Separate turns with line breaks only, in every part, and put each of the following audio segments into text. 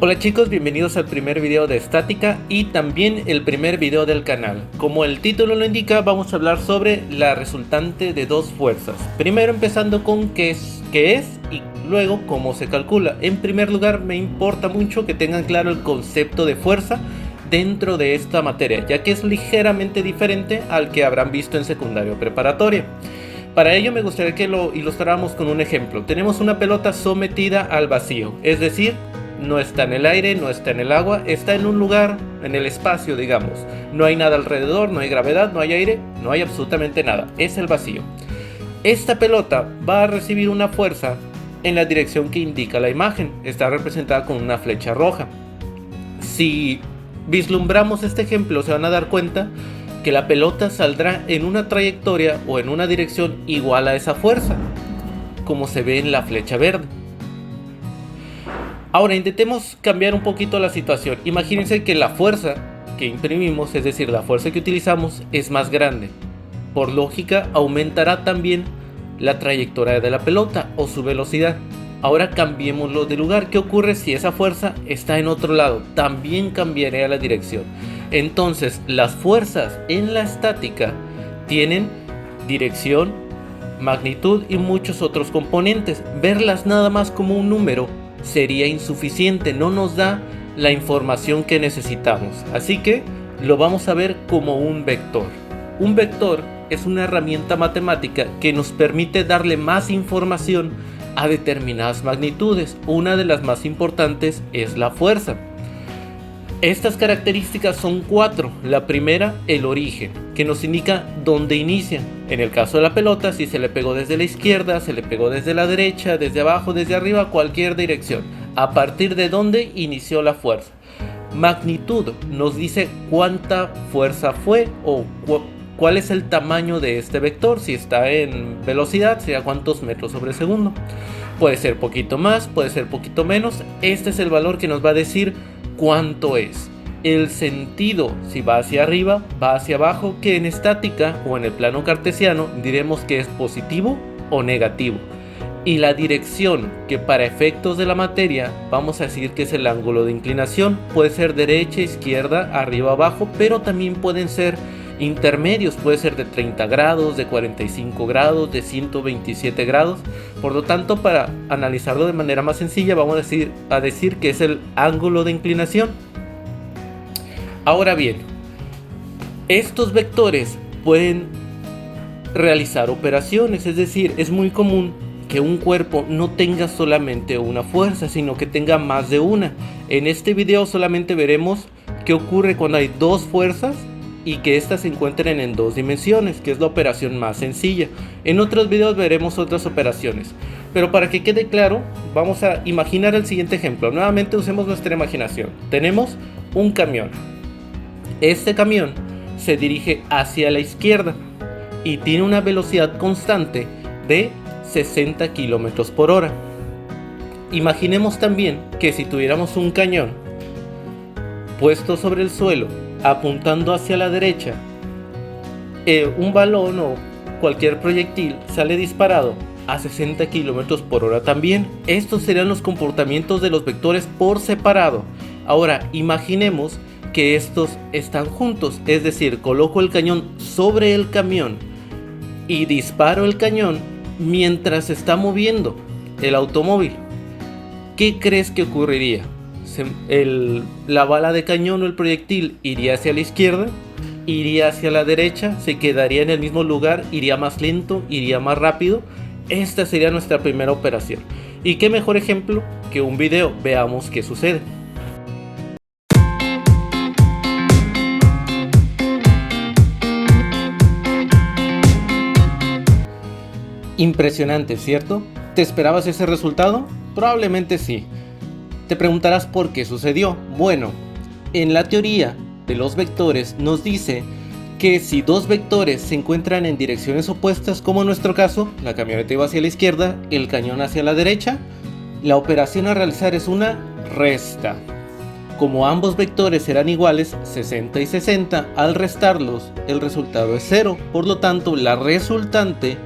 Hola chicos, bienvenidos al primer video de estática y también el primer video del canal. Como el título lo indica, vamos a hablar sobre la resultante de dos fuerzas. Primero empezando con qué es y luego cómo se calcula. En primer lugar, me importa mucho que tengan claro el concepto de fuerza dentro de esta materia, ya que es ligeramente diferente al que habrán visto en secundaria o preparatoria. Para ello me gustaría que lo ilustráramos con un ejemplo. Tenemos una pelota sometida al vacío, es decir, no está en el aire, no está en el agua, está en un lugar, en el espacio, digamos. No hay nada alrededor, no hay gravedad, no hay aire, no hay absolutamente nada. Es el vacío. Esta pelota va a recibir una fuerza en la dirección que indica la imagen. Está representada con una flecha roja. Si vislumbramos este ejemplo, se van a dar cuenta que la pelota saldrá en una trayectoria o en una dirección igual a esa fuerza, como se ve en la flecha verde. Ahora intentemos cambiar un poquito la situación. Imagínense que la fuerza que imprimimos, es decir, la fuerza que utilizamos, es más grande. Por lógica, aumentará también la trayectoria de la pelota o su velocidad. Ahora cambiémoslo de lugar. ¿Qué ocurre si esa fuerza está en otro lado? También cambiaría la dirección. Entonces, las fuerzas en la estática tienen dirección, magnitud y muchos otros componentes. Verlas nada más como un número sería insuficiente, no nos da la información que necesitamos. Así que lo vamos a ver como un vector. Un vector es una herramienta matemática que nos permite darle más información a determinadas magnitudes. Una de las más importantes es la fuerza. Estas características son 4. La primera, el origen, que nos indica dónde inicia. En el caso de la pelota, si se le pegó desde la izquierda, se le pegó desde la derecha, desde abajo, desde arriba, cualquier dirección. A partir de dónde inició la fuerza. Magnitud nos dice cuánta fuerza fue o cuál es el tamaño de este vector. Si está en velocidad, sería cuántos metros sobre segundo. Puede ser poquito más, puede ser poquito menos. Este es el valor que nos va a decir cuánto es. El sentido, si va hacia arriba, va hacia abajo, que en estática o en el plano cartesiano diremos que es positivo o negativo. Y la dirección, que para efectos de la materia vamos a decir que es el ángulo de inclinación, puede ser derecha, izquierda, arriba, abajo, pero también pueden ser intermedios, puede ser de 30 grados, de 45 grados, de 127 grados. Por lo tanto, para analizarlo de manera más sencilla, vamos a decir que es el ángulo de inclinación. Ahora bien, estos vectores pueden realizar operaciones, es decir, es muy común que un cuerpo no tenga solamente una fuerza, sino que tenga más de una. En este video solamente veremos qué ocurre cuando hay dos fuerzas y que éstas se encuentren en dos dimensiones, que es la operación más sencilla. En otros videos veremos otras operaciones, pero para que quede claro, vamos a imaginar el siguiente ejemplo. Nuevamente usemos nuestra imaginación. Tenemos un camión. Este camión se dirige hacia la izquierda y tiene una velocidad constante de 60 km por hora. Imaginemos también que si tuviéramos un cañón puesto sobre el suelo apuntando hacia la derecha, un balón o cualquier proyectil sale disparado a 60 km por hora también. Estos serían los comportamientos de los vectores por separado. Ahora imaginemos que estos están juntos, es decir, coloco el cañón sobre el camión y disparo el cañón mientras se está moviendo el automóvil. ¿Qué crees que ocurriría? La bala de cañón o el proyectil iría hacia la izquierda, iría hacia la derecha, se quedaría en el mismo lugar, iría más lento, iría más rápido. Esta sería nuestra primera operación. Y qué mejor ejemplo que un video. Veamos qué sucede. Impresionante, ¿cierto? ¿Te esperabas ese resultado? Probablemente sí. Te preguntarás por qué sucedió. Bueno, en la teoría de los vectores nos dice que si dos vectores se encuentran en direcciones opuestas, como en nuestro caso, la camioneta iba hacia la izquierda, el cañón hacia la derecha, la operación a realizar es una resta. Como ambos vectores eran iguales, 60 y 60, al restarlos, el resultado es 0. Por lo tanto, la resultante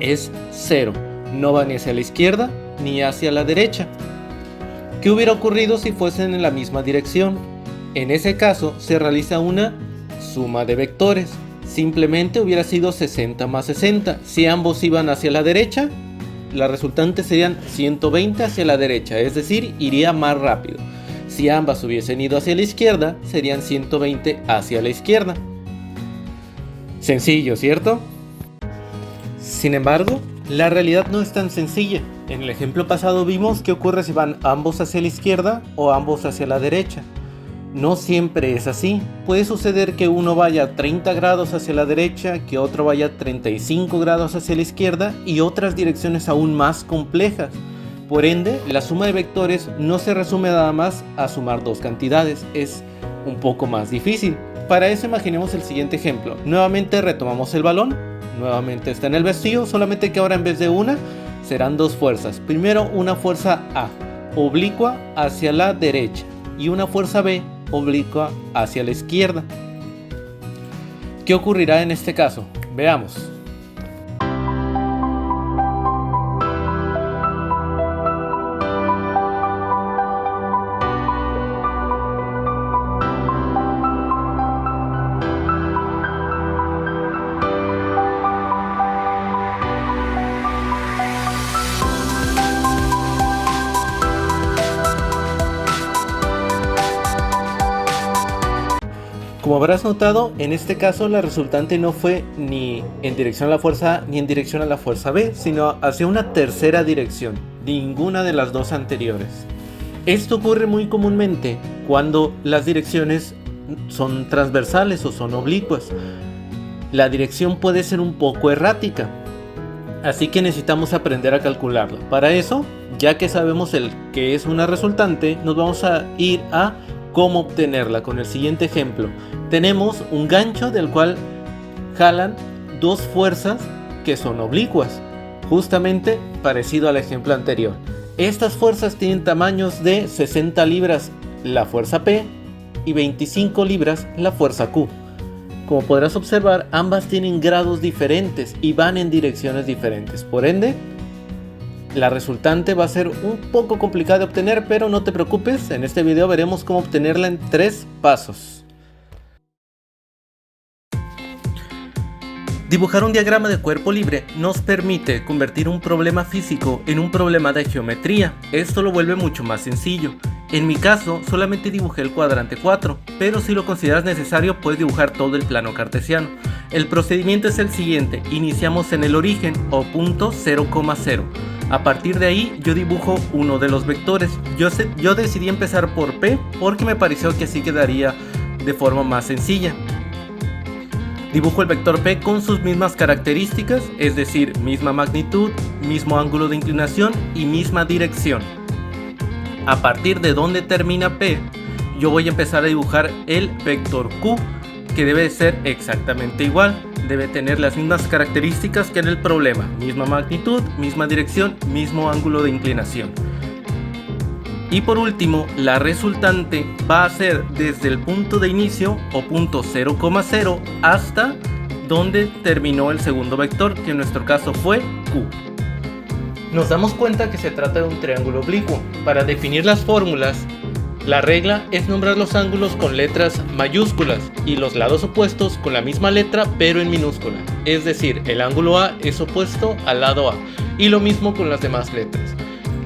es 0. No va ni hacia la izquierda ni hacia la derecha. ¿Qué hubiera ocurrido si fuesen en la misma dirección? En ese caso se realiza una suma de vectores. Simplemente hubiera sido 60 más 60. Si ambos iban hacia la derecha, la resultante serían 120 hacia la derecha, es decir, iría más rápido. Si ambas hubiesen ido hacia la izquierda, serían 120 hacia la izquierda. Sencillo, ¿cierto? Sin embargo, la realidad no es tan sencilla. En el ejemplo pasado vimos qué ocurre si van ambos hacia la izquierda o ambos hacia la derecha. No siempre es así. Puede suceder que uno vaya 30 grados hacia la derecha, que otro vaya 35 grados hacia la izquierda y otras direcciones aún más complejas. Por ende, la suma de vectores no se resume nada más a sumar dos cantidades, es un poco más difícil. Para eso imaginemos el siguiente ejemplo. Nuevamente retomamos el balón, nuevamente está en el vacío, solamente que ahora en vez de una serán dos fuerzas. Primero una fuerza A, oblicua hacia la derecha, y una fuerza B, oblicua hacia la izquierda. ¿Qué ocurrirá en este caso? Veamos. Como habrás notado, en este caso la resultante no fue ni en dirección a la fuerza A ni en dirección a la fuerza B, sino hacia una tercera dirección, ninguna de las dos anteriores. Esto ocurre muy comúnmente cuando las direcciones son transversales o son oblicuas. La dirección puede ser un poco errática, así que necesitamos aprender a calcularla. Para eso, ya que sabemos el que es una resultante, nos vamos a ir a cómo obtenerla con el siguiente ejemplo. Tenemos un gancho del cual jalan dos fuerzas que son oblicuas, justamente parecido al ejemplo anterior. Estas fuerzas tienen tamaños de 60 libras la fuerza P y 25 libras la fuerza Q. Como podrás observar, ambas tienen grados diferentes y van en direcciones diferentes. Por ende, la resultante va a ser un poco complicada de obtener, pero no te preocupes, en este video veremos cómo obtenerla en 3 pasos. Dibujar un diagrama de cuerpo libre nos permite convertir un problema físico en un problema de geometría. Esto lo vuelve mucho más sencillo. En mi caso, solamente dibujé el cuadrante 4, pero si lo consideras necesario puedes dibujar todo el plano cartesiano. El procedimiento es el siguiente: iniciamos en el origen o punto 0,0. A partir de ahí yo dibujo uno de los vectores. Yo decidí empezar por P porque me pareció que así quedaría de forma más sencilla. Dibujo el vector P con sus mismas características, es decir, misma magnitud, mismo ángulo de inclinación y misma dirección. A partir de donde termina P, yo voy a empezar a dibujar el vector Q, que debe ser exactamente igual. Debe tener las mismas características que en el problema, misma magnitud, misma dirección, mismo ángulo de inclinación. Y por último, la resultante va a ser desde el punto de inicio o punto 0,0 hasta donde terminó el segundo vector, que en nuestro caso fue Q. Nos damos cuenta que se trata de un triángulo oblicuo. Para definir las fórmulas, la regla es nombrar los ángulos con letras mayúsculas y los lados opuestos con la misma letra pero en minúscula. Es decir, el ángulo A es opuesto al lado A, y lo mismo con las demás letras.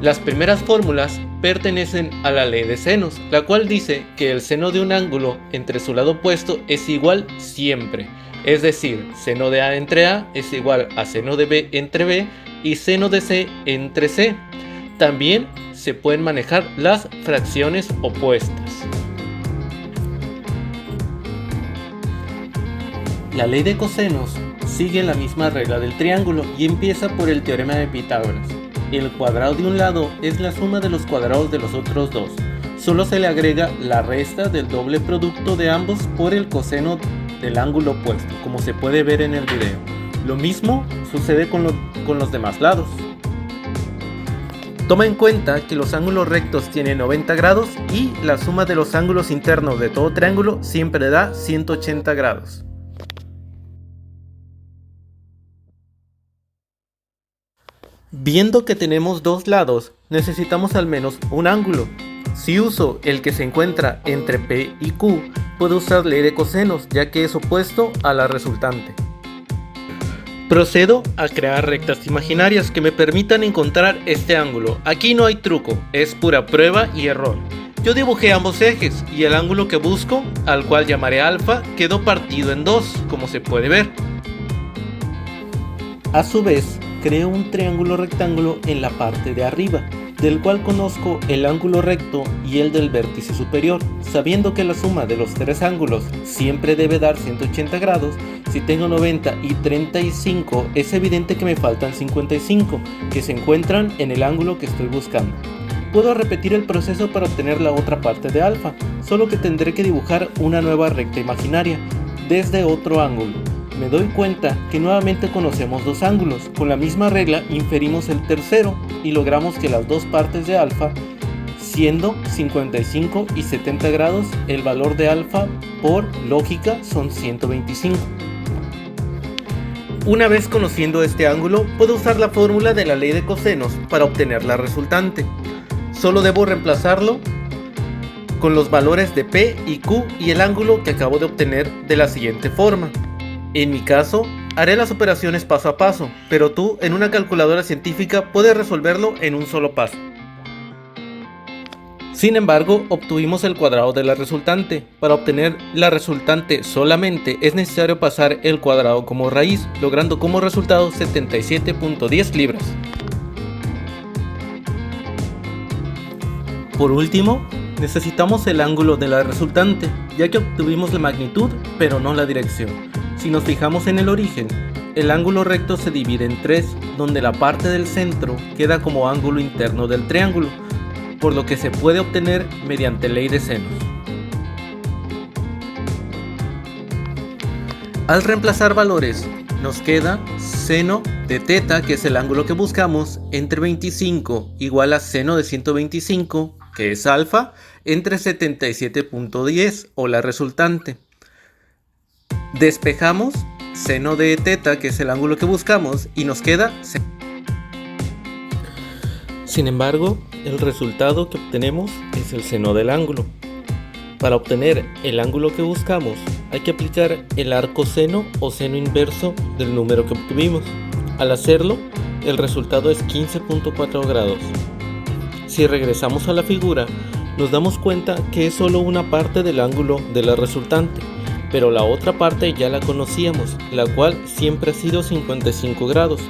Las primeras fórmulas pertenecen a la ley de senos, la cual dice que el seno de un ángulo entre su lado opuesto es igual siempre. Es decir, seno de A entre A es igual a seno de B entre B y seno de C entre C. También se pueden manejar las fracciones opuestas. La ley de cosenos sigue la misma regla del triángulo y empieza por el teorema de Pitágoras. El cuadrado de un lado es la suma de los cuadrados de los otros dos. Solo se le agrega la resta del doble producto de ambos por el coseno del ángulo opuesto, como se puede ver en el video. Lo mismo sucede con los demás lados. Toma en cuenta que los ángulos rectos tienen 90 grados y la suma de los ángulos internos de todo triángulo siempre da 180 grados. Viendo que tenemos dos lados, necesitamos al menos un ángulo. Si uso el que se encuentra entre P y Q, puedo usar ley de cosenos, ya que es opuesto a la resultante. Procedo a crear rectas imaginarias que me permitan encontrar este ángulo. Aquí no hay truco, es pura prueba y error. Yo dibujé ambos ejes y el ángulo que busco, al cual llamaré alfa, quedó partido en dos, como se puede ver. A su vez, creo un triángulo rectángulo en la parte de arriba, del cual conozco el ángulo recto y el del vértice superior, sabiendo que la suma de los tres ángulos siempre debe dar 180 grados. Si tengo 90 y 35, es evidente que me faltan 55, que se encuentran en el ángulo que estoy buscando. Puedo repetir el proceso para obtener la otra parte de alfa, solo que tendré que dibujar una nueva recta imaginaria, desde otro ángulo. Me doy cuenta que nuevamente conocemos dos ángulos. Con la misma regla inferimos el tercero y logramos que las dos partes de alfa, siendo 55 y 70 grados, el valor de alfa por lógica son 125. Una vez conociendo este ángulo, puedo usar la fórmula de la ley de cosenos para obtener la resultante. Solo debo reemplazarlo con los valores de P y Q y el ángulo que acabo de obtener de la siguiente forma. En mi caso, haré las operaciones paso a paso, pero tú en una calculadora científica puedes resolverlo en un solo paso. Sin embargo, obtuvimos el cuadrado de la resultante. Para obtener la resultante solamente es necesario pasar el cuadrado como raíz, logrando como resultado 77.10 libras. Por último, necesitamos el ángulo de la resultante, ya que obtuvimos la magnitud, pero no la dirección. Si nos fijamos en el origen, el ángulo recto se divide en tres, donde la parte del centro queda como ángulo interno del triángulo, por lo que se puede obtener mediante ley de senos. Al reemplazar valores, nos queda seno de teta, que es el ángulo que buscamos, entre 25 igual a seno de 125, que es alfa, entre 77.10 o la resultante. Despejamos seno de teta, que es el ángulo que buscamos, y nos queda seno. Sin embargo, el resultado que obtenemos es el seno del ángulo. Para obtener el ángulo que buscamos, hay que aplicar el arcoseno o seno inverso del número que obtuvimos. Al hacerlo, el resultado es 15.4 grados. Si regresamos a la figura, nos damos cuenta que es solo una parte del ángulo de la resultante, pero la otra parte ya la conocíamos, la cual siempre ha sido 55 grados,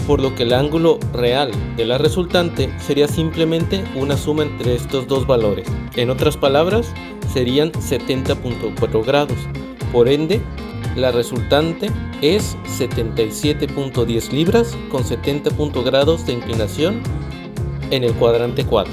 por lo que el ángulo real de la resultante sería simplemente una suma entre estos dos valores. En otras palabras, serían 70.4 grados. Por ende, la resultante es 77.10 libras con 70 grados de inclinación en el cuadrante 4.